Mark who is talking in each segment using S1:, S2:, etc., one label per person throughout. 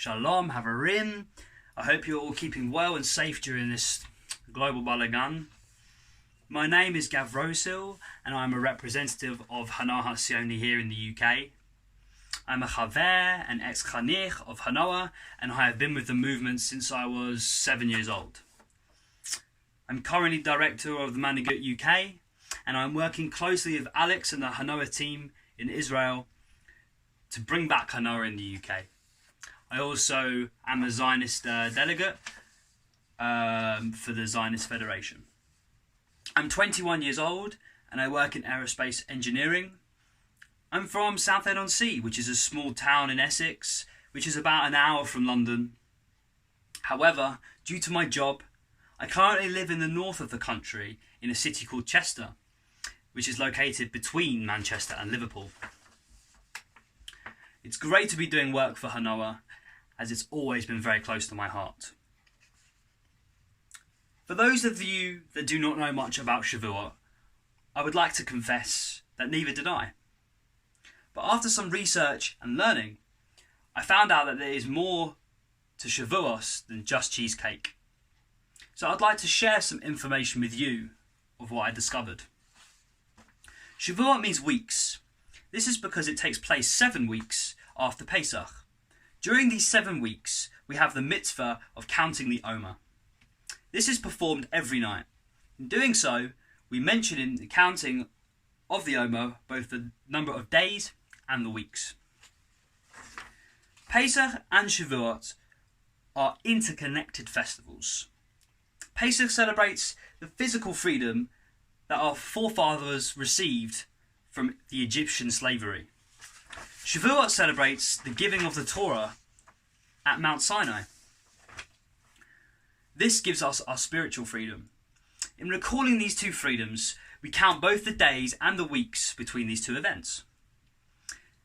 S1: Shalom, Havarim. I hope you're all keeping well and safe during this global balagan. My name is Gav Rosehill and I'm a representative of Hanoah Sioni here in the UK. I'm a Chaver and ex-Chanich of Hanoah, and I have been with the movement since I was 7 years old. I'm currently director of the Managut UK, and I'm working closely with Alex and the Hanoah team in Israel to bring back Hanoah in the UK. I also am a Zionist delegate for the Zionist Federation. I'm 21 years old and I work in aerospace engineering. I'm from Southend-on-Sea, which is a small town in Essex, which is about an hour from London. However, due to my job, I currently live in the north of the country in a city called Chester, which is located between Manchester and Liverpool. It's great to be doing work for Hanoah, as it's always been very close to my heart. For those of you that do not know much about Shavuot, I would like to confess that neither did I. But after some research and learning, I found out that there is more to Shavuot than just cheesecake. So I'd like to share some information with you of what I discovered. Shavuot means weeks. This is because it takes place 7 weeks after Pesach. During these 7 weeks, we have the mitzvah of counting the Omer. This is performed every night. In doing so, we mention in the counting of the Omer both the number of days and the weeks. Pesach and Shavuot are interconnected festivals. Pesach celebrates the physical freedom that our forefathers received from the Egyptian slavery. Shavuot celebrates the giving of the Torah at Mount Sinai. This gives us our spiritual freedom. In recalling these two freedoms, we count both the days and the weeks between these two events.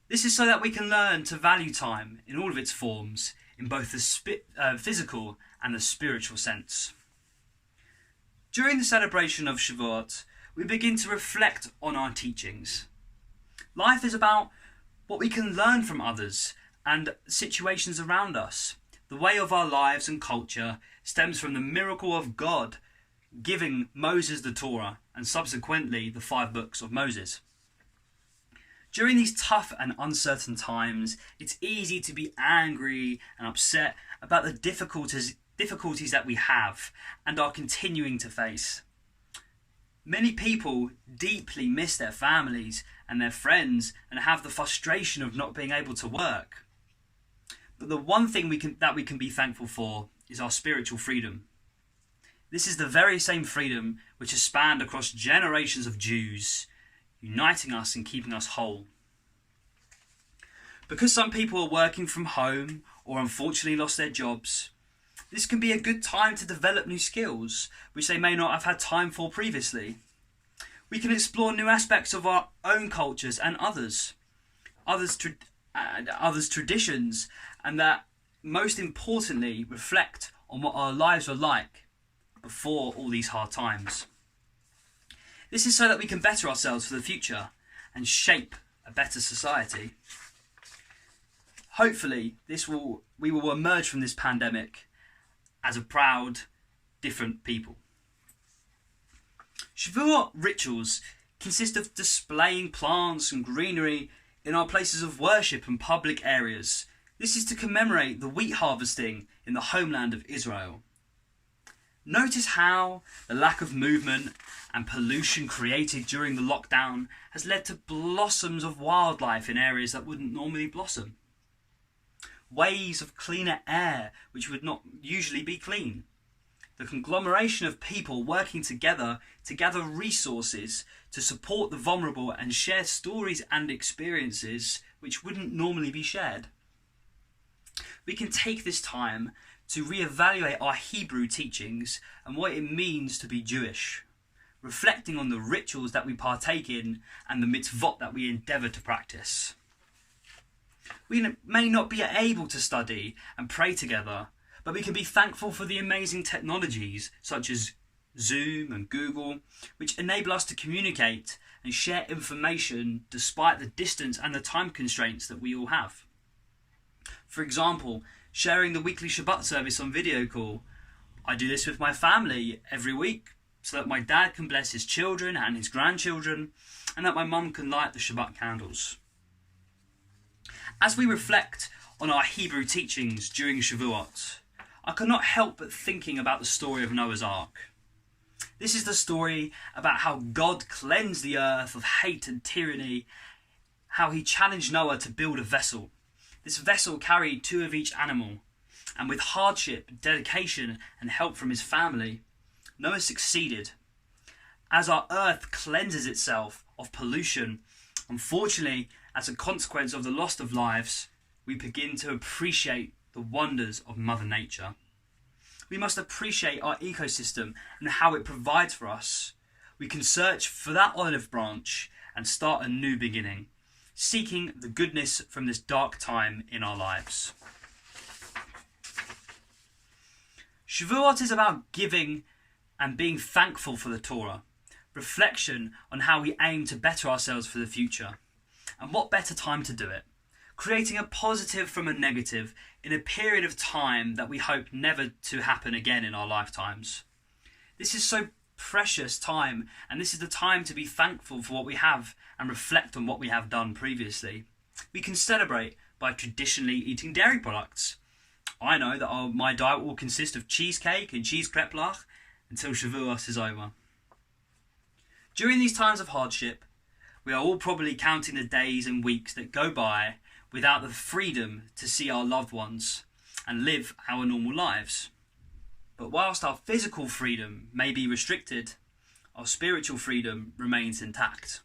S1: This is so that we can learn to value time in all of its forms, in both the physical and the spiritual sense. During the celebration of Shavuot, we begin to reflect on our teachings. Life is about what we can learn from others and situations around us. The way of our lives and culture stems from the miracle of God giving Moses the Torah and subsequently the 5 books of Moses. During these tough and uncertain times, it's easy to be angry and upset about the difficulties that we have and are continuing to face. Many people deeply miss their families and their friends and have the frustration of not being able to work. But the one thing we can be thankful for is our spiritual freedom. This is the very same freedom which has spanned across generations of Jews, uniting us and keeping us whole. Because some people are working from home or unfortunately lost their jobs, this can be a good time to develop new skills, which they may not have had time for previously. We can explore new aspects of our own cultures and others' traditions, and that, most importantly, reflect on what our lives were like before all these hard times. This is so that we can better ourselves for the future and shape a better society. Hopefully, we will emerge from this pandemic as a proud, different people. Shavuot rituals consist of displaying plants and greenery in our places of worship and public areas. This is to commemorate the wheat harvesting in the homeland of Israel. Notice how the lack of movement and pollution created during the lockdown has led to blossoms of wildlife in areas that wouldn't normally blossom. Waves of cleaner air which would not usually be clean. The conglomeration of people working together to gather resources to support the vulnerable and share stories and experiences which wouldn't normally be shared. We can take this time to reevaluate our Hebrew teachings and what it means to be Jewish, reflecting on the rituals that we partake in and the mitzvot that we endeavour to practice. We may not be able to study and pray together, but we can be thankful for the amazing technologies such as Zoom and Google, which enable us to communicate and share information despite the distance and the time constraints that we all have. For example, sharing the weekly Shabbat service on video call. I do this with my family every week so that my dad can bless his children and his grandchildren, and that my mum can light the Shabbat candles. As we reflect on our Hebrew teachings during Shavuot, I cannot help but thinking about the story of Noah's Ark. This is the story about how God cleansed the earth of hate and tyranny, how he challenged Noah to build a vessel. This vessel carried 2 of each animal, and with hardship, dedication and help from his family, Noah succeeded. As our earth cleanses itself of pollution, unfortunately, as a consequence of the loss of lives, we begin to appreciate the wonders of Mother Nature. We must appreciate our ecosystem and how it provides for us. We can search for that olive branch and start a new beginning, seeking the goodness from this dark time in our lives. Shavuot is about giving and being thankful for the Torah, reflection on how we aim to better ourselves for the future. And what better time to do it? Creating a positive from a negative in a period of time that we hope never to happen again in our lifetimes. This is so precious time, and this is the time to be thankful for what we have and reflect on what we have done previously. We can celebrate by traditionally eating dairy products. I know that my diet will consist of cheesecake and cheese kreplach until Shavuot is over. During these times of hardship, we are all probably counting the days and weeks that go by without the freedom to see our loved ones and live our normal lives. But whilst our physical freedom may be restricted, our spiritual freedom remains intact.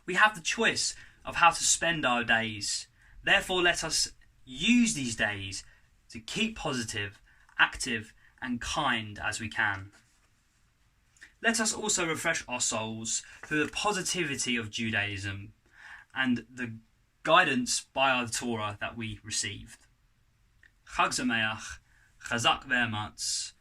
S1: We have the choice of how to spend our days. Therefore, let us use these days to keep positive, active, and kind as we can. Let us also refresh our souls through the positivity of Judaism and the guidance by our Torah that we received. Chag Sameach, Chazak ve'ematz,